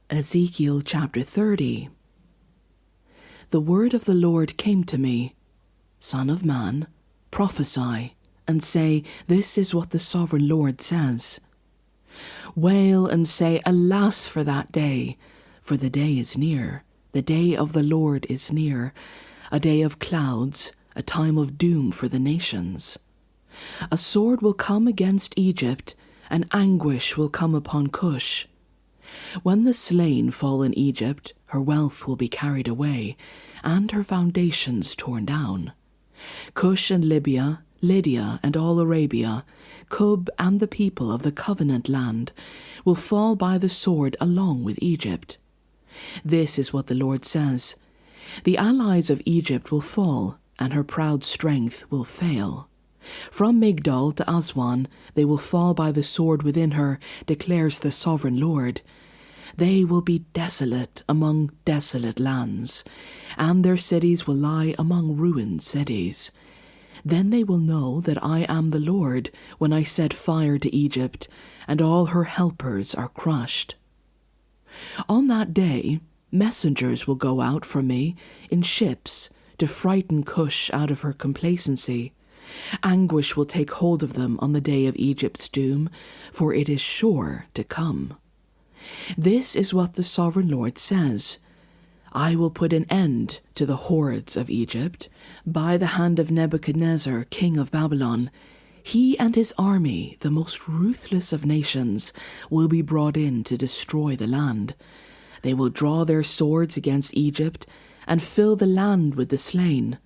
Ezekiel chapter 30. The word of the Lord came to me, Son of man, prophesy, and say, This is what the sovereign Lord says. Wail and say, Alas for that day, for the day is near, the day of the Lord is near, a day of clouds, a time of doom for the nations. A sword will come against Egypt, and anguish will come upon Cush. When the slain fall in Egypt, her wealth will be carried away, and her foundations torn down. Cush and Libya, Lydia and all Arabia, Cub and the people of the covenant land, will fall by the sword along with Egypt. This is what the Lord says. The allies of Egypt will fall, and her proud strength will fail. From Migdol to Aswan they will fall by the sword within her, declares the sovereign Lord. They will be desolate among desolate lands, and their cities will lie among ruined cities. Then they will know that I am the Lord when I set fire to Egypt, and all her helpers are crushed. On that day, messengers will go out from me in ships to frighten Cush out of her complacency. Anguish will take hold of them on the day of Egypt's doom, for it is sure to come. This is what the sovereign Lord says. I will put an end to the hordes of Egypt by the hand of Nebuchadnezzar, king of Babylon. He and his army, the most ruthless of nations, will be brought in to destroy the land. They will draw their swords against Egypt and fill the land with the slain.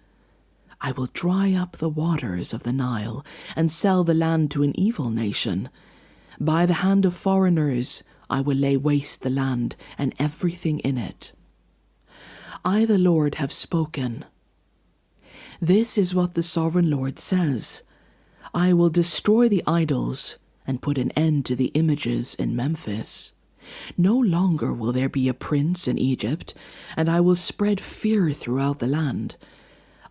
I will dry up the waters of the Nile and sell the land to an evil nation. By the hand of foreigners I will lay waste the land and everything in it. I, the Lord, have spoken. This is what the sovereign Lord says. I will destroy the idols and put an end to the images in Memphis. No longer will there be a prince in Egypt, and I will spread fear throughout the land.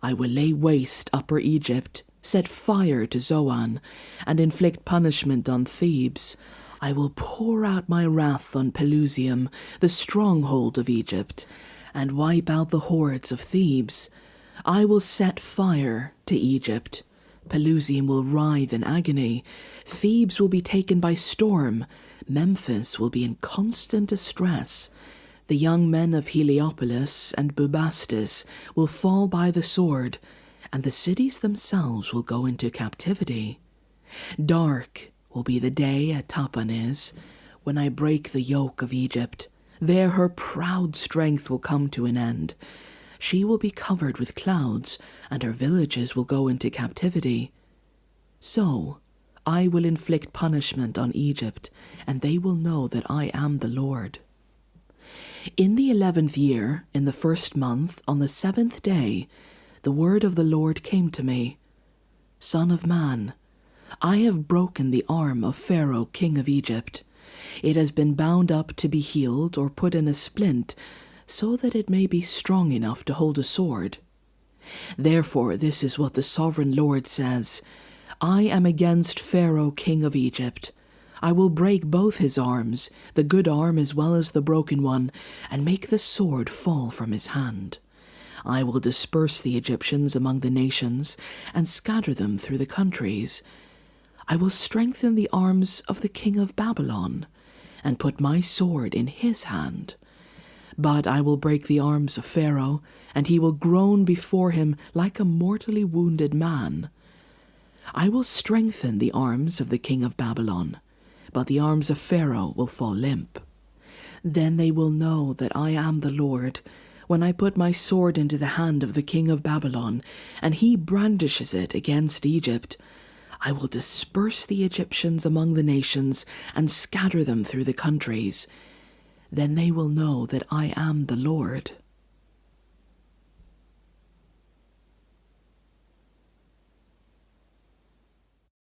I will lay waste Upper Egypt, set fire to Zoan, and inflict punishment on Thebes. I will pour out my wrath on Pelusium, the stronghold of Egypt, and wipe out the hordes of Thebes. I will set fire to Egypt. Pelusium will writhe in agony. Thebes will be taken by storm. Memphis will be in constant distress. The young men of Heliopolis and Bubastis will fall by the sword, and the cities themselves will go into captivity. Dark will be the day at Tapanhes, when I break the yoke of Egypt. There her proud strength will come to an end. She will be covered with clouds, and her villages will go into captivity. So I will inflict punishment on Egypt, and they will know that I am the Lord. In the 11th year, in the 1st month, on the 7th day, the word of the Lord came to me. Son of man, I have broken the arm of Pharaoh, king of Egypt. It has been bound up to be healed or put in a splint, so that it may be strong enough to hold a sword. Therefore this is what the sovereign Lord says. I am against Pharaoh, king of Egypt. I will break both his arms, the good arm as well as the broken one, and make the sword fall from his hand. I will disperse the Egyptians among the nations and scatter them through the countries. I will strengthen the arms of the king of Babylon and put my sword in his hand. But I will break the arms of Pharaoh, and he will groan before him like a mortally wounded man. I will strengthen the arms of the king of Babylon, but the arms of Pharaoh will fall limp. Then they will know that I am the Lord, when I put my sword into the hand of the king of Babylon, and he brandishes it against Egypt. I will disperse the Egyptians among the nations and scatter them through the countries. Then they will know that I am the Lord.